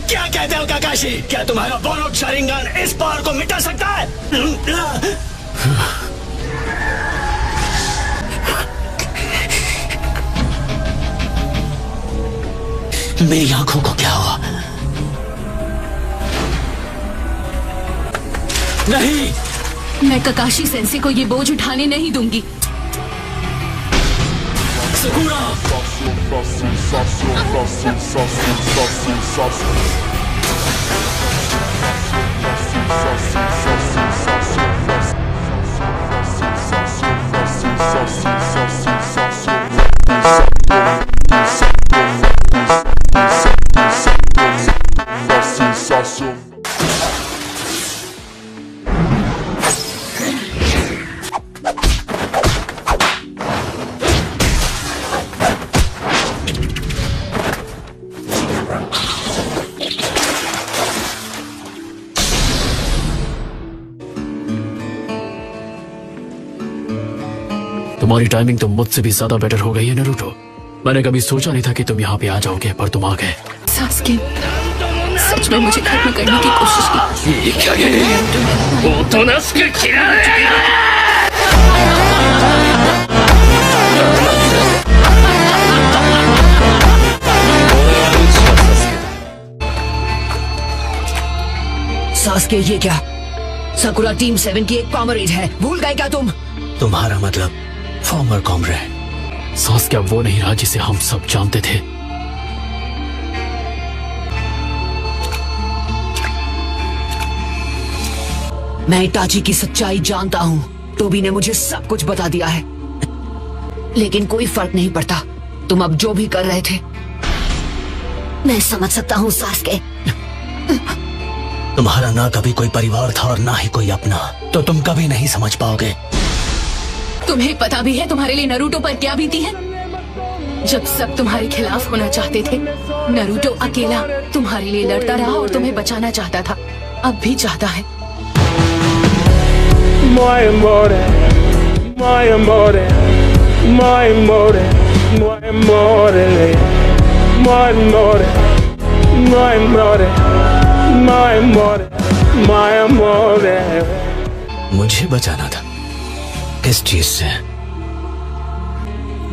क्या कहते हो काकाशी? क्या तुम्हारा बोरोड शारिंगन इस पावर को मिटा सकता है? मेरी आंखों को क्या हुआ? नहीं, मैं काकाशी सेंसे को ये बोझ उठाने नहीं दूंगी। सकुरा! तुम्हारी टाइमिंग तो मुझसे भी ज्यादा बेटर हो गई है नारुतो। मैंने कभी सोचा नहीं था कि तुम यहाँ पे आ जाओगे, पर तुम आ गए। सास्के, सच में मुझे खत्म करने की कोशिश की। सास्के, ये क्या? साकुरा टीम 7 की एक कॉमरेड है, भूल गए क्या तुम? तुम्हारा मतलब फॉर्मर कॉमरेड? सास्के वो नहीं रहा जिसे हम सब जानते थे। मैं इटाची की सच्चाई जानता हूँ। टोबी ने मुझे सब कुछ बता दिया है, लेकिन कोई फर्क नहीं पड़ता। तुम अब जो भी कर रहे थे, मैं समझ सकता हूँ सास्के। तुम्हारा ना कभी कोई परिवार था और ना ही कोई अपना, तो तुम कभी नहीं समझ पाओगे। तुम्हें पता भी है तुम्हारे लिए नारुतो पर क्या बीती है? जब सब तुम्हारे खिलाफ होना चाहते थे, नारुतो अकेला तुम्हारे लिए लड़ता रहा और तुम्हें बचाना चाहता था। अब भी चाहता है। मुझे बचाना था? किस चीज से?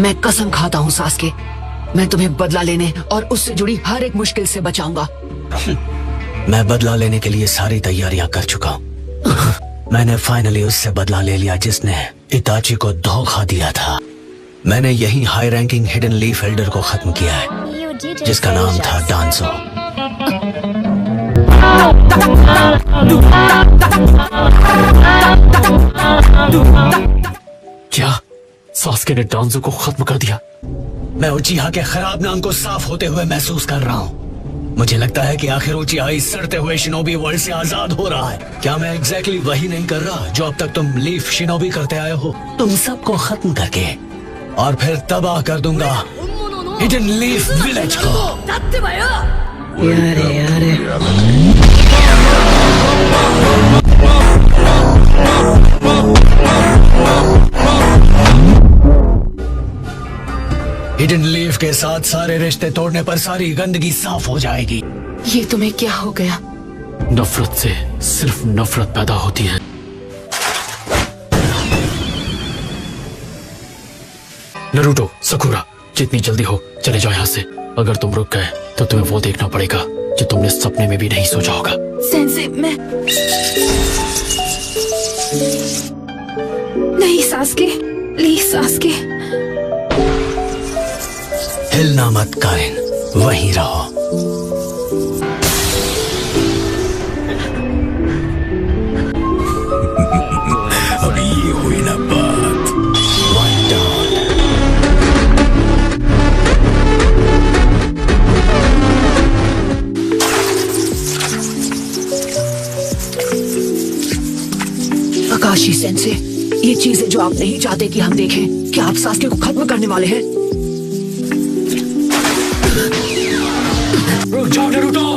मैं कसम खाता हूँ सास्के, मैं तुम्हें बदला लेने और उससे जुड़ी हर एक मुश्किल से बचाऊंगा। मैं बदला लेने के लिए सारी तैयारियां कर चुका हूँ। मैंने फाइनली उससे बदला ले लिया जिसने इताची को धोखा दिया था। मैंने यही high ranking hidden leaf Elder को खत्म किया है, जिसका नाम था डांसो। क्या सास्के ने डांसो को खत्म कर दिया? मैं उचिहा के खराब नाम को साफ होते हुए महसूस कर रहा हूँ। मुझे लगता है कि आखिर उचिहा इस सड़ते हुए शिनोबी वर्ल्ड से आजाद हो रहा है। क्या मैं एग्जैक्टली वही नहीं कर रहा जो अब तक तुम लीफ शिनोबी करते आए हो? तुम सबको खत्म करके और फिर तबाह कर दूंगा हिडन लीफ विलेज को। यारे यारे। हिडन लीफ के साथ सारे रिश्ते तोड़ने पर सारी गंदगी साफ हो जाएगी। ये तुम्हें क्या हो गया? नफरत से सिर्फ नफरत पैदा होती है। नारुतो, सकुरा, जितनी जल्दी हो चले जाओ यहाँ से। अगर तुम रुक गए तो तुम्हें वो देखना पड़ेगा जो तुमने सपने में भी नहीं सोचा होगा। सेंसे, मैं नहीं। Sasuke, please Sasuke. हिलना मत कारिन, वहीं रहो। अभी ये हुई ना बात। One down. आकाशी सेंसे, ये चीजें जो आप नहीं चाहते कि हम देखें, क्या आप सास्के को खत्म करने वाले हैं? रुक जाओ नारुतो।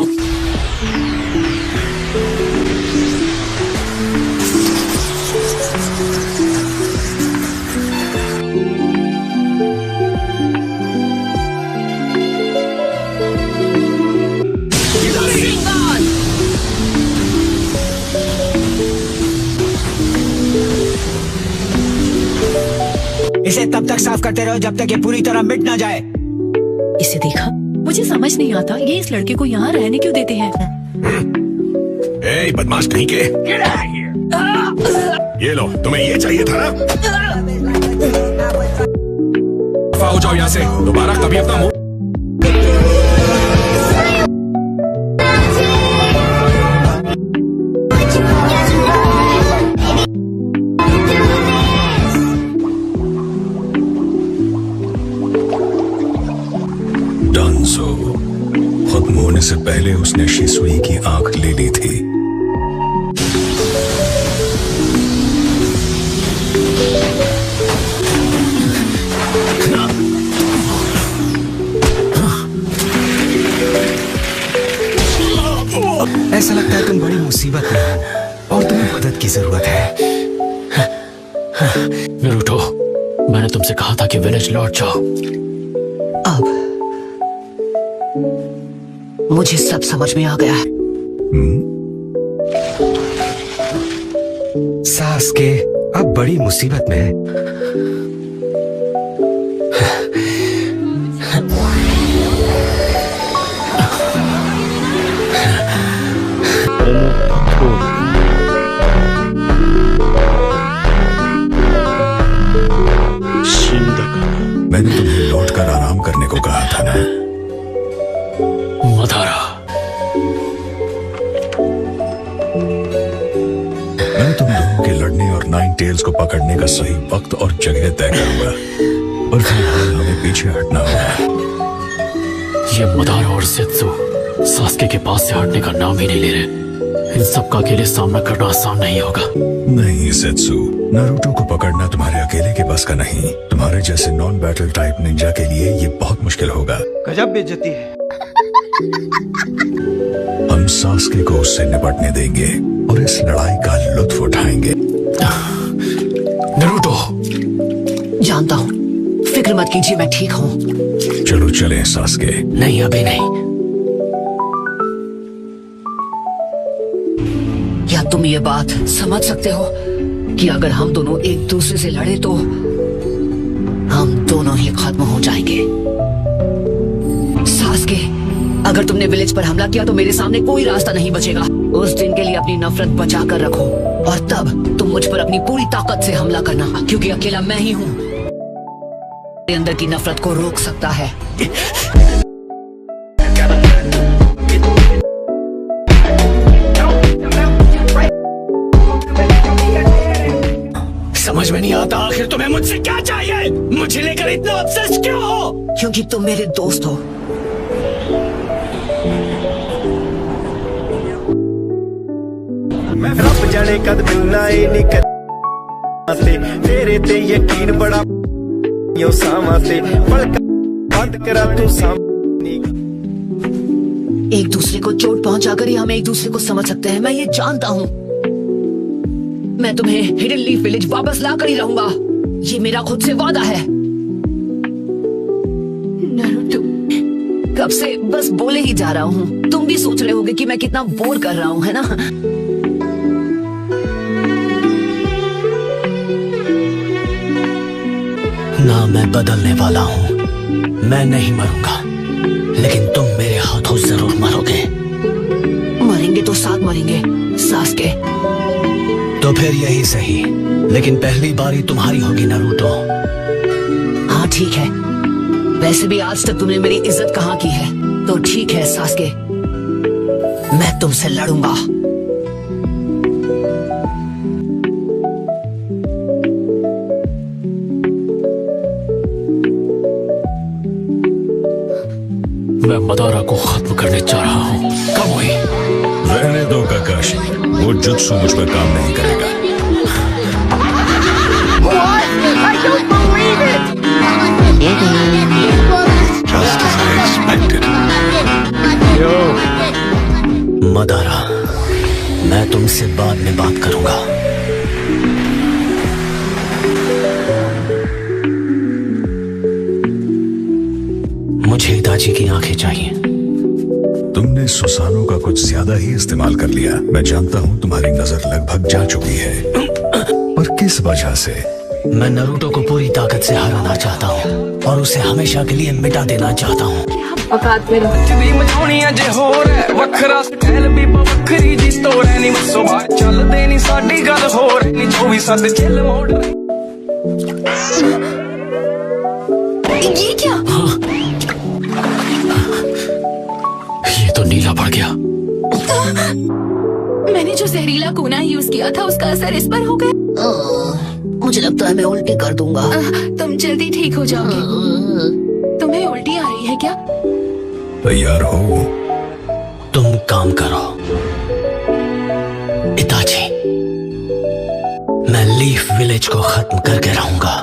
इसे तब तक साफ करते रहो जब तक ये पूरी तरह मिट ना जाए। इसे देखा, मुझे समझ नहीं आता ये इस लड़के को यहाँ रहने क्यों देते हैं। ए बदमाश कहीं के, ये लो, तुम्हें ये चाहिए था ना? दफा हो जाओ यहाँ से, दोबारा कभी अपना मुंह। डांसो खत्म होने से पहले उसने शिसुई की आंख ले ली थी। ऐसा लगता है तुम बड़ी मुसीबत में हो और तुम्हें मदद की जरूरत है। नरूटो, मैंने तुमसे कहा था कि विलेज लौट जाओ। अब मुझे सब समझ में आ गया है। सास्के अब बड़ी मुसीबत में है। मैंने तुम्हें लौटकर आराम करने को कहा था ना। मदारा, मैं तुम लोगों के लड़ने और नाइन टेल्स को पकड़ने का सही वक्त और जगह तय करूंगा, और फिलहाल हमें पीछे हटना होगा। ये मदारा और सेत्सु सास्के के पास से हटने का नाम ही नहीं ले रहे। इन सब का अकेले सामना करना आसान नहीं होगा। नहीं सेत्सु, नारुतो को पकड़ना तुम्हारे अकेले के बस का नहीं। तुम्हारे जैसे नॉन बैटल टाइप निंजा के लिए ये बहुत मुश्किल होगा। गजब बेइज्जती है। हम सास्के को उससे निपटने देंगे और इस लड़ाई का लुत्फ उठाएंगे। नरूटो, जानता हूँ, फिक्र मत कीजिए, मैं ठीक हूँ। चलो चलें सास्के। नहीं अभी नहीं। क्या तुम ये बात समझ सकते हो कि अगर हम दोनों एक दूसरे से लड़े तो हम दोनों ही खत्म हो जाएंगे। सास्के, अगर तुमने विलेज पर हमला किया तो मेरे सामने कोई रास्ता नहीं बचेगा। उस दिन के लिए अपनी नफरत बचा कर रखो और तब तुम मुझ पर अपनी पूरी ताकत से हमला करना, क्योंकि अकेला मैं ही हूँ मेरे अंदर की नफरत को रोक सकता है। समझ में नहीं आता आखिर तुम्हें मुझसे क्या चाहिए? मुझे लेकर इतना ऑब्सेस्ड क्यों हो? क्योंकि तुम मेरे दोस्त हो। मैं रब जाने कद मिलना ही नहीं कर तेरे ते यकीन बड़ा यो सामा से पलक बंद करा तू सामने। एक दूसरे को चोट पहुंचाकर ही हम एक दूसरे को समझ सकते हैं, मैं ये जानता हूँ। मैं तुम्हें हिडन लीफ विलेज वापस ला कर ही रहूंगा, ये मेरा खुद से वादा है। नरूटो, कब से बस बोले ही जा रहा हूँ। तुम भी सोच रहे होगे कि मैं कितना बोर कर रहा हूँ, है ना? ना मैं बदलने वाला हूँ, मैं नहीं मरूंगा, लेकिन तुम मेरे हाथों जरूर मरोगे। मरेंगे तो साथ मरेंगे सास्के। तो फिर यही सही, लेकिन पहली बारी तुम्हारी होगी नारुतो। हाँ ठीक है, वैसे भी आज तक तुमने मेरी इज्जत कहाँ की है, तो ठीक है सास्के, मैं तुमसे लड़ूंगा। मैं मदारा को खत्म करने जा रहा हूँ। कमोई, रहने दो काकाशी, वो जुत्सु मुझ पर काम नहीं करेगा। I don't believe it! Just as I expected. Madara, मैं तुमसे बाद में बात करूंगा। मुझे हिताची की आंखें चाहिए। तुमने सुसानो का कुछ ज्यादा ही इस्तेमाल कर लिया। मैं जानता हूँ तुम्हारी नजर लगभग जा चुकी है, पर किस वजह से? मैं नरूटो को पूरी ताकत से हराना चाहता हूँ और उसे हमेशा के लिए मिटा देना चाहता हूँ। औकात में रहो। ਦੀ ਮਝਾਉਣੀ ਅਜੇ ਹੋਰ ਹੈ ਵੱਖਰਾ ਸਟਾਈਲ ਵੀ ਵੱਖਰੀ ਜੀ ਤੋਰੇ ਨਹੀਂ ਮਸੋ ਬਾਹਰ ਚੱਲਦੇ ਨਹੀਂ ਸਾਡੀ ਗੱਲ ਹੋਰ ਨਹੀਂ 24/7 ਚੱਲ ਮੋੜ ये क्या? ये तो नीला पड़ गया। मैंने जो जहरीला कूना यूज किया था उसका असर इस पर हो गया। मुझे लगता है मैं उल्टी कर दूंगा। तुम जल्दी ठीक हो जाओगे। तुम्हें उल्टी आ रही है क्या? तैयार हो? तुम काम करो इताची, मैं लीफ विलेज को खत्म करके रहूंगा।